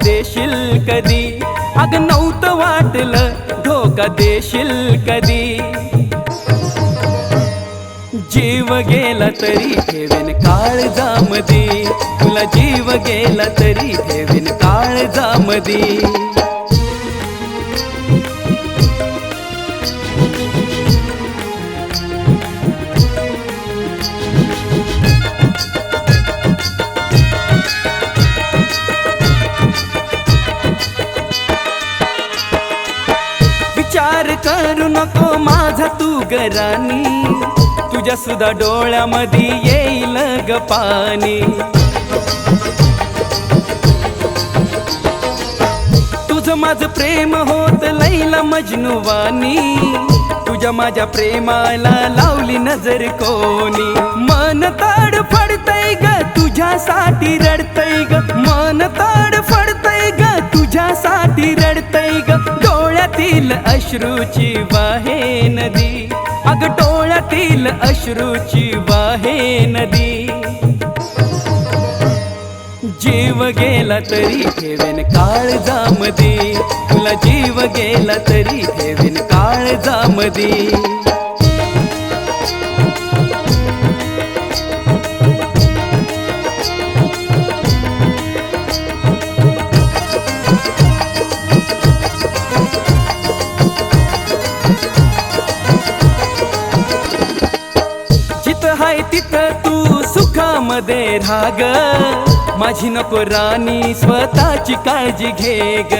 देशील कधी, अग नव्हतं वाटलं धोका देशील कधी. जीव गेला तरी ठेवेन काळजामधी, तुला जीव गेला तरी ठेवेन काळजामधी. विचार करू नको माझा तू गरानी, तुझ्या सुद्धा डोळ्यामध्ये येईल ग पाणी. तुझं माझं प्रेम होत लैला मजनूवानी, तुझ्या माझ्या प्रेमाला लावली नजर कोणी. मन तडफडतय ग तुझ्यासाठी रडतय ग, मन तडफडतय ग तुझ्यासाठी रडतय ग. डोळ्यातील अश्रूची वाहे नदी, अग डोळ्यातील अश्रूची वाहे नदी. जीव गेला तरी ठेवेन काळजामधी, तुला जीव गेला तरी ठेवेन काळजामधी. जिथं हाय तिथं तू सुखामध्ये राहा ग, माझी नको राणी स्वतःची काळजी घे ग.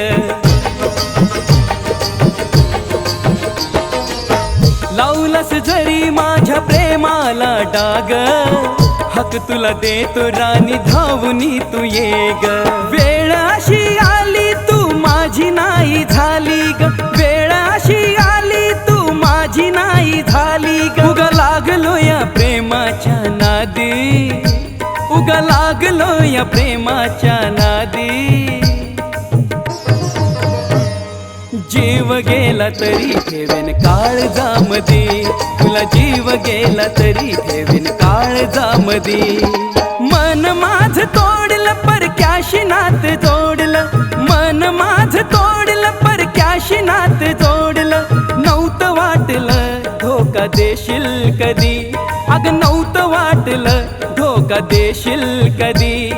लावलास जरी माझ्या प्रेमाला डाग, हक तुला देतो राणी धावूनी तू ये ग. वेळ अशी आली तू माझी नाही झाली ग, वेळ अशी आली तू माझी नाही झाली ग. उगा लागलो या प्रेमाच्या नादी, उगा लागलो या प्रेमाच्या नादी. जीव गेला तरी ठेवेन काळजामधी, तुला जीव गेला तरी ठेवेन काळजामधी. मन माझ तोडलं परक्याशी नात जोडलं, मन माझ तोडलं परक्याशी नात जोडलं. नव्हतं वाटलं धोका देशील कधी, अग नव्हतं वाटलं धोका देशील कधी.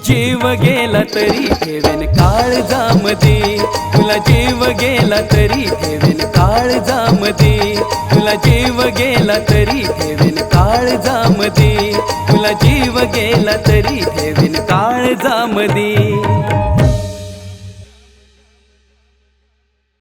जीव गेला तरी ठेवेन काळजामधी, तुला जीव गेला तरी ठेवेन काळजामधी. तुला जीव गेला तरी ठेवेन काळजामधी, तुला जीव गेला तरी ठेवेन काळजामधी.